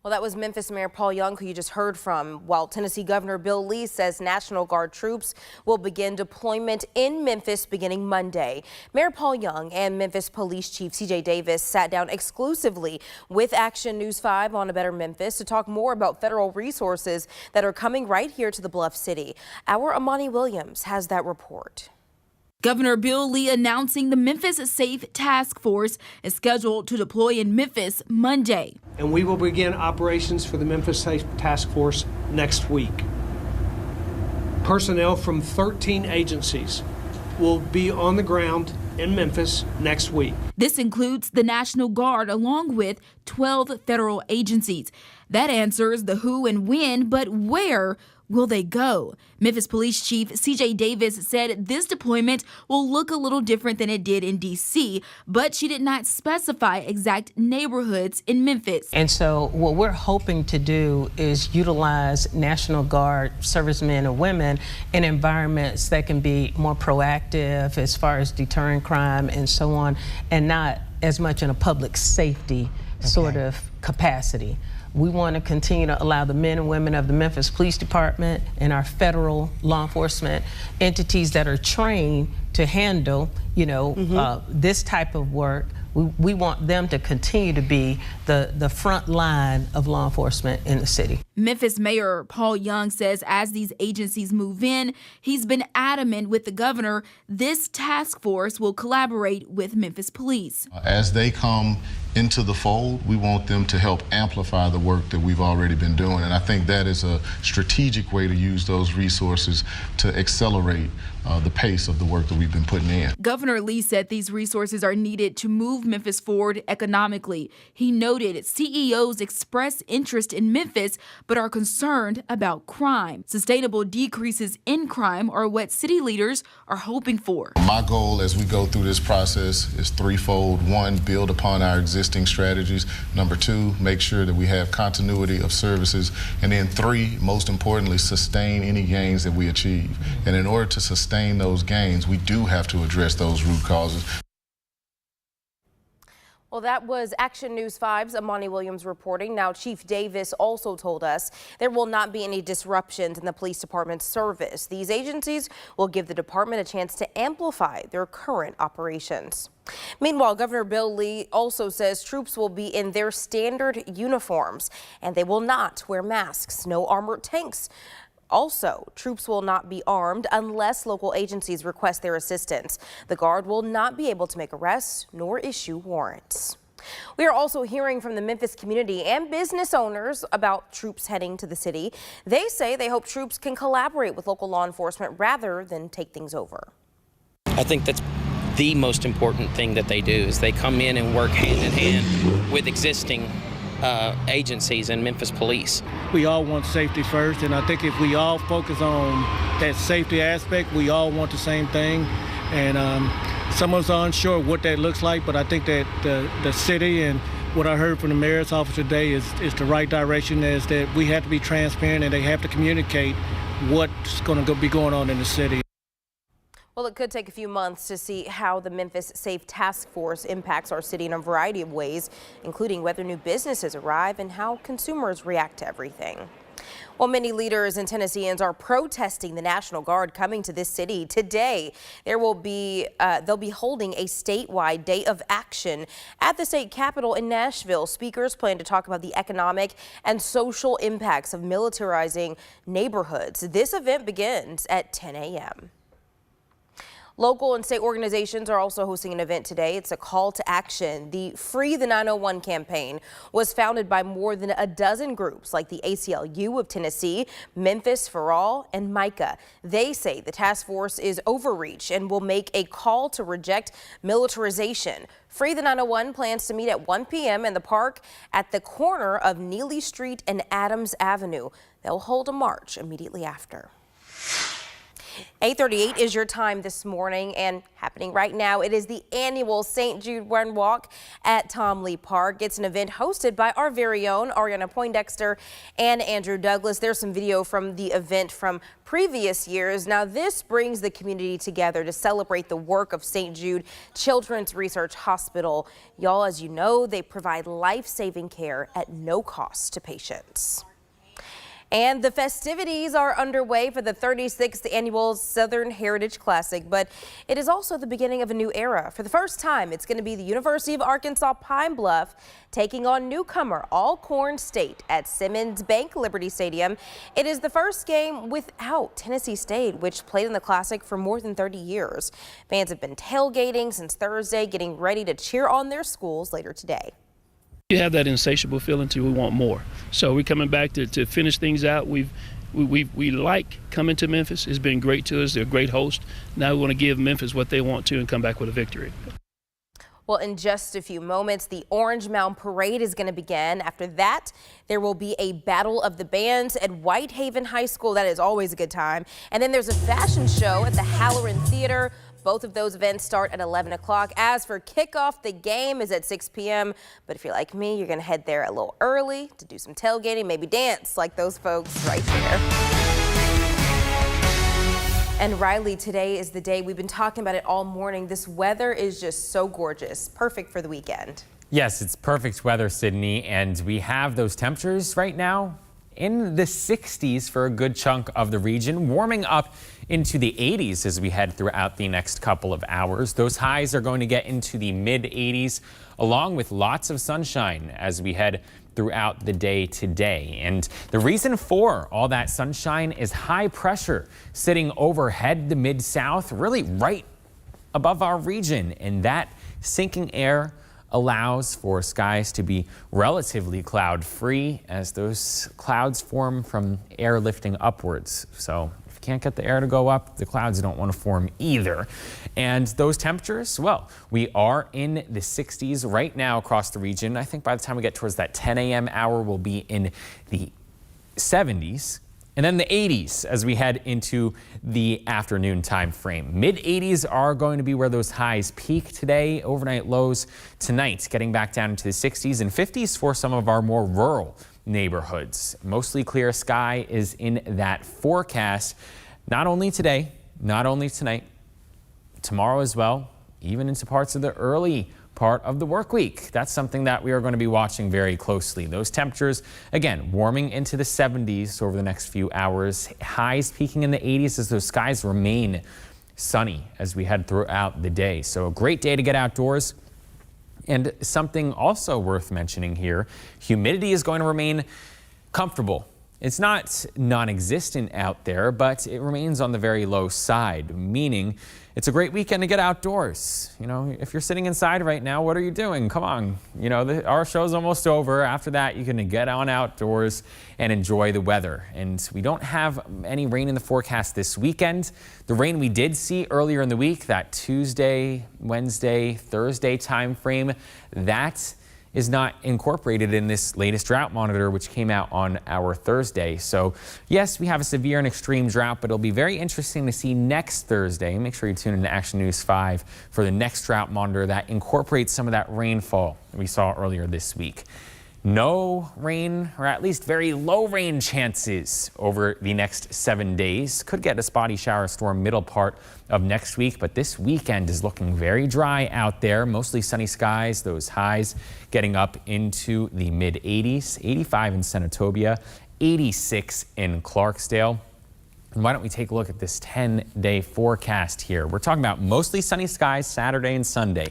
Well, that was Memphis Mayor Paul Young, who you just heard from, while Tennessee Governor Bill Lee says National Guard troops will begin deployment in Memphis beginning Monday. Mayor Paul Young and Memphis Police Chief C.J. Davis sat down exclusively with Action News 5 on A Better Memphis to talk more about federal resources that are coming right here to the Bluff City. Our Amani Williams has that report. Governor Bill Lee announcing the Memphis Safe Task Force is scheduled to deploy in Memphis Monday. And we will begin operations for the Memphis Safe Task Force next week. Personnel from 13 agencies will be on the ground in Memphis next week. This includes the National Guard along with 12 federal agencies. That answers the who and when, but where will they go? Memphis Police Chief C.J. Davis said this deployment will look a little different than it did in D.C., but she did not specify exact neighborhoods in Memphis. And so what we're hoping to do is utilize National Guard servicemen and women in environments that can be more proactive as far as deterring crime and so on, and not as much in a public safety sort of capacity. We want to continue to allow the men and women of the Memphis Police Department and our federal law enforcement entities that are trained to handle, this type of work. We want them to continue to be the front line of law enforcement in the city. Memphis Mayor Paul Young says as these agencies move in, he's been adamant with the governor this task force will collaborate with Memphis police. As they come into the fold, we want them to help amplify the work that we've already been doing. And I think that is a strategic way to use those resources to accelerate the pace of the work that we've been putting in. Governor Lee said these resources are needed to move Memphis forward economically. He noted CEOs express interest in Memphis, but are concerned about crime. Sustainable decreases in crime are what city leaders are hoping for. My goal as we go through this process is threefold. One, build upon our existing strategies. Number two, make sure that we have continuity of services. And then three, most importantly, sustain any gains that we achieve. And in order to sustain those gains, we do have to address those root causes. Well, that was Action News 5's Amani Williams reporting. Now, Chief Davis also told us there will not be any disruptions in the police department's service. These agencies will give the department a chance to amplify their current operations. Meanwhile, Governor Bill Lee also says troops will be in their standard uniforms and they will not wear masks, no armored tanks. Also, troops will not be armed unless local agencies request their assistance. The Guard will not be able to make arrests nor issue warrants. We are also hearing from the Memphis community and business owners about troops heading to the city. They say they hope troops can collaborate with local law enforcement rather than take things over. I think that's the most important thing that they do is they come in and work hand in hand with existing agencies and Memphis Police. We all want safety first, and I think if we all focus on that safety aspect, we all want the same thing. And some of us are unsure what that looks like, but I think that the city and what I heard from the mayor's office today is the right direction, is that we have to be transparent and they have to communicate what's going to be going on in the city. Well, it could take a few months to see how the Memphis Safe Task Force impacts our city in a variety of ways, including whether new businesses arrive and how consumers react to everything. Well, many leaders and Tennesseans are protesting the National Guard coming to this city today. They'll be holding a statewide day of action at the state capitol in Nashville. Speakers plan to talk about the economic and social impacts of militarizing neighborhoods. This event begins at 10 a.m. Local and state organizations are also hosting an event today. It's a call to action. The Free the 901 campaign was founded by more than a dozen groups like the ACLU of Tennessee, Memphis for All, and Micah. They say the task force is overreach and will make a call to reject militarization. Free the 901 plans to meet at 1 p.m. in the park at the corner of Neely Street and Adams Avenue. They'll hold a march immediately after. 8:38 is your time this morning, and happening right now, it is the annual St. Jude Run Walk at Tom Lee Park. It's an event hosted by our very own Ariana Poindexter and Andrew Douglas. There's some video from the event from previous years. Now, this brings the community together to celebrate the work of St. Jude Children's Research Hospital. Y'all, as you know, they provide life-saving care at no cost to patients. And the festivities are underway for the 36th annual Southern Heritage Classic, but it is also the beginning of a new era. For the first time, it's going to be the University of Arkansas Pine Bluff taking on newcomer Alcorn State at Simmons Bank Liberty Stadium. It is the first game without Tennessee State, which played in the Classic for more than 30 years. Fans have been tailgating since Thursday, getting ready to cheer on their schools later today. You have that insatiable feeling to we want more. So we're coming back to finish things out. We like coming to Memphis. It's been great to us. They're a great host. Now we want to give Memphis what they want to and come back with a victory. Well, in just a few moments, the Orange Mound Parade is going to begin. After that, there will be a Battle of the Bands at Whitehaven High School. That is always a good time. And then there's a fashion show at the Halloran Theater. Both of those events start at 11 o'clock. As for kickoff, the game is at 6 p.m. But if you're like me, you're going to head there a little early to do some tailgating, maybe dance like those folks right there. And Riley, today is the day we've been talking about it all morning. This weather is just so gorgeous. Perfect for the weekend. Yes, it's perfect weather, Sydney. And we have those temperatures right now in the 60s for a good chunk of the region, warming up into the 80s as we head throughout the next couple of hours. Those highs are going to get into the mid 80s, along with lots of sunshine as we head throughout the day today. And the reason for all that sunshine is high pressure sitting overhead the mid-south, really right above our region. And that sinking air allows for skies to be relatively cloud-free as those clouds form from air lifting upwards. So if you can't get the air to go up, the clouds don't want to form either. And those temperatures, well, we are in the 60s right now across the region. I think by the time we get towards that 10 a.m. hour, we'll be in the 70s. And then the 80s as we head into the afternoon time frame. Mid 80s are going to be where those highs peak today. Overnight lows tonight getting back down into the 60s and 50s for some of our more rural neighborhoods. Mostly clear sky is in that forecast. Not only today, not only tonight, tomorrow as well, even into parts of the early part of the work week. That's something that we are going to be watching very closely. Those temperatures, again, warming into the 70s over the next few hours. Highs peaking in the 80s as those skies remain sunny as we head throughout the day. So a great day to get outdoors. And something also worth mentioning here, humidity is going to remain comfortable. It's not non-existent out there, but it remains on the very low side, meaning it's a great weekend to get outdoors. You know, if you're sitting inside right now, what are you doing? Come on. You know, our show's almost over. After that, you can get on outdoors and enjoy the weather. And we don't have any rain in the forecast this weekend. The rain we did see earlier in the week, that Tuesday, Wednesday, Thursday time frame, that is not incorporated in this latest drought monitor, which came out on our Thursday. So yes, we have a severe and extreme drought, but it'll be very interesting to see next Thursday. Make sure you tune in to Action News 5 for the next drought monitor that incorporates some of that rainfall that we saw earlier this week. No rain, or at least very low rain chances over the next 7 days. Could get a spotty shower storm middle part of next week, but this weekend is looking very dry out there. Mostly sunny skies, those highs getting up into the mid 80s, 85 in Senatobia, 86 in Clarksdale. And why don't we take a look at this 10-day forecast here? We're talking about mostly sunny skies Saturday and Sunday.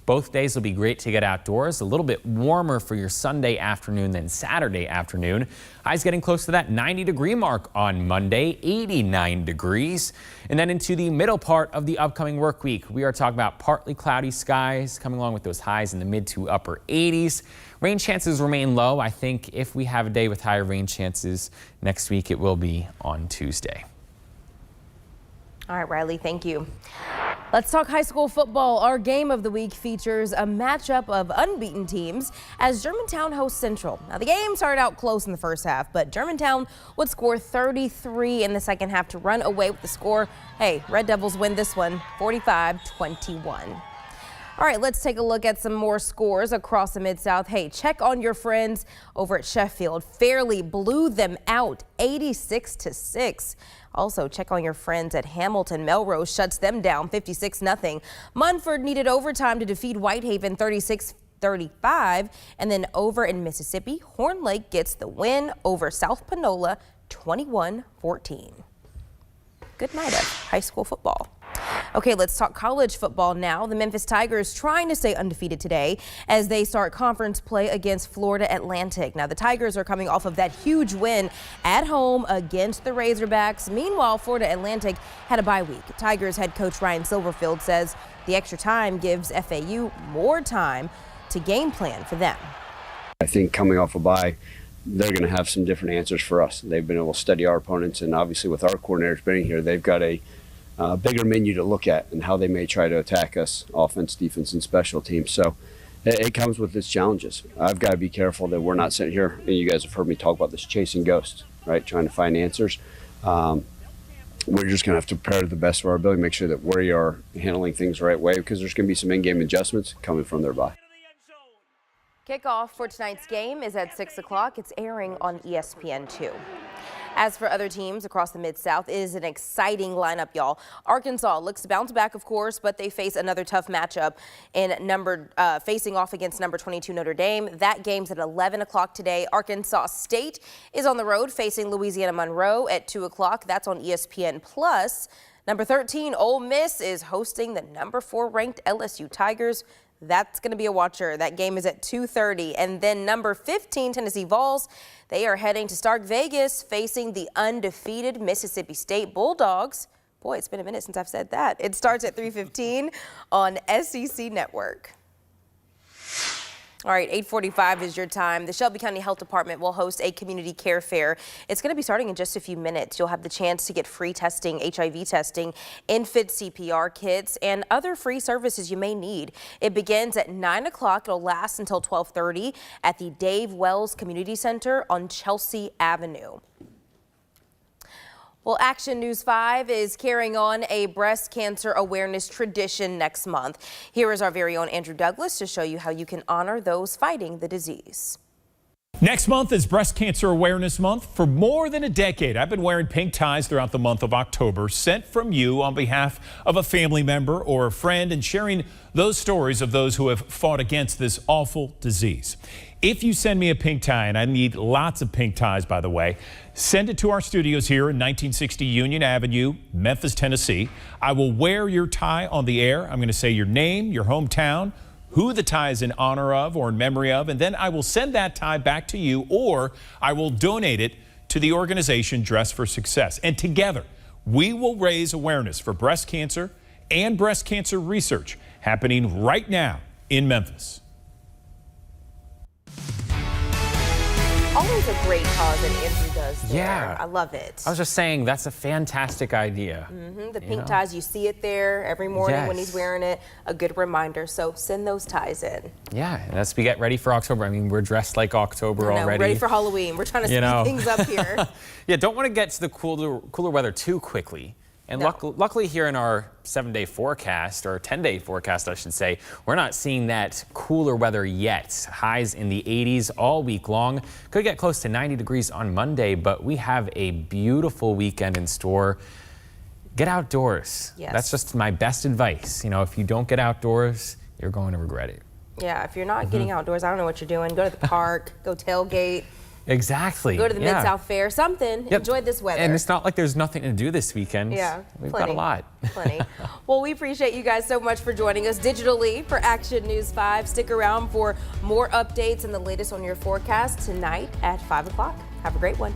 Both days will be great to get outdoors. A little bit warmer for your Sunday afternoon than Saturday afternoon. Highs getting close to that 90-degree mark on Monday, 89 degrees. And then into the middle part of the upcoming work week, we are talking about partly cloudy skies coming along with those highs in the mid to upper 80s. Rain chances remain low. I think if we have a day with higher rain chances next week, it will be on Tuesday. All right, Riley, thank you. Let's talk high school football. Our game of the week features a matchup of unbeaten teams as Germantown hosts Central. Now, the game started out close in the first half, but Germantown would score 33 in the second half to run away with the score. Hey, Red Devils win this one 45-21. All right, let's take a look at some more scores across the Mid-South. Hey, check on your friends over at Sheffield. Fairleigh blew them out 86-6. Also, check on your friends at Hamilton. Melrose shuts them down 56-0. Munford needed overtime to defeat Whitehaven 36-35. And then over in Mississippi, Horn Lake gets the win over South Panola 21-14. Good night of high school football. Okay, let's talk college football now. The Memphis Tigers trying to stay undefeated today as they start conference play against Florida Atlantic. Now, the Tigers are coming off of that huge win at home against the Razorbacks. Meanwhile, Florida Atlantic had a bye week. Tigers head coach Ryan Silverfield says the extra time gives FAU more time to game plan for them. I think coming off a bye, they're going to have some different answers for us. They've been able to study our opponents, and obviously with our coordinators being here, they've got a bigger menu to look at and how they may try to attack us, offense, defense, and special teams. So it comes with its challenges. I've got to be careful that we're not sitting here, and you guys have heard me talk about this, chasing ghosts, right? Trying to find answers. We're just going to have to prepare to the best of our ability, make sure that we are handling things the right way, because there's going to be some in-game adjustments coming from their bye. Kickoff for tonight's game is at 6 o'clock. It's airing on ESPN2. As for other teams across the Mid-South, it is an exciting lineup, y'all. Arkansas looks to bounce back, of course, but they face another tough matchup in facing off against number 22 Notre Dame. That game's at 11 o'clock today. Arkansas State is on the road facing Louisiana Monroe at 2 o'clock. That's on ESPN+. Number 13 Ole Miss is hosting the number 4 ranked LSU Tigers. That's going to be a watcher. That game is at 2:30. And then number 15, Tennessee Vols, they are heading to Stark Vegas facing the undefeated Mississippi State Bulldogs. Boy, it's been a minute since I've said that. It starts at 3:15 on SEC Network. All right, 8:45 is your time. The Shelby County Health Department will host a community care fair. It's going to be starting in just a few minutes. You'll have the chance to get free testing, HIV testing, infant CPR kits, and other free services you may need. It begins at 9 o'clock. It'll last until 12:30 at the Dave Wells Community Center on Chelsea Avenue. Well, Action News 5 is carrying on a breast cancer awareness tradition next month. Here is our very own Andrew Douglas to show you how you can honor those fighting the disease. Next month is Breast Cancer Awareness Month. For more than a decade, I've been wearing pink ties throughout the month of October, sent from you on behalf of a family member or a friend, and sharing those stories of those who have fought against this awful disease. If you send me a pink tie, and I need lots of pink ties, by the way, send it to our studios here in 1960 Union Avenue, Memphis, Tennessee. I will wear your tie on the air. I'm going to say your name, your hometown, who the tie is in honor of or in memory of, and then I will send that tie back to you, or I will donate it to the organization Dress for Success. And together, we will raise awareness for breast cancer and breast cancer research happening right now in Memphis. Always a great cause that Andrew does there. Yeah. I love it. I was just saying, that's a fantastic idea. The pink ties, you see it there every morning when he's wearing it. A good reminder. So send those ties in. Yeah, and as we get ready for October, I mean, we're dressed like October already. Ready for Halloween. We're trying to speed things up here. Yeah, don't want to get to the cooler weather too quickly. And luckily here in our 7-day forecast, or 10-day forecast, I should say, we're not seeing that cooler weather yet. Highs in the 80s all week long. Could get close to 90 degrees on Monday, but we have a beautiful weekend in store. Get outdoors. Yes. That's just my best advice. You know, if you don't get outdoors, you're going to regret it. Yeah, if you're not getting outdoors, I don't know what you're doing. Go to the park, go tailgate. Exactly. Go to the Mid-South Fair, something. Yep. Enjoy this weather. And it's not like there's nothing to do this weekend. Yeah, We've got a lot. Plenty. Well, we appreciate you guys so much for joining us digitally for Action News 5. Stick around for more updates and the latest on your forecast tonight at 5 o'clock. Have a great one.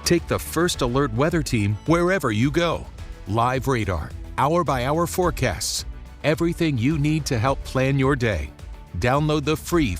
Take the First Alert Weather Team wherever you go. Live radar, hour-by-hour forecasts, everything you need to help plan your day. Download the free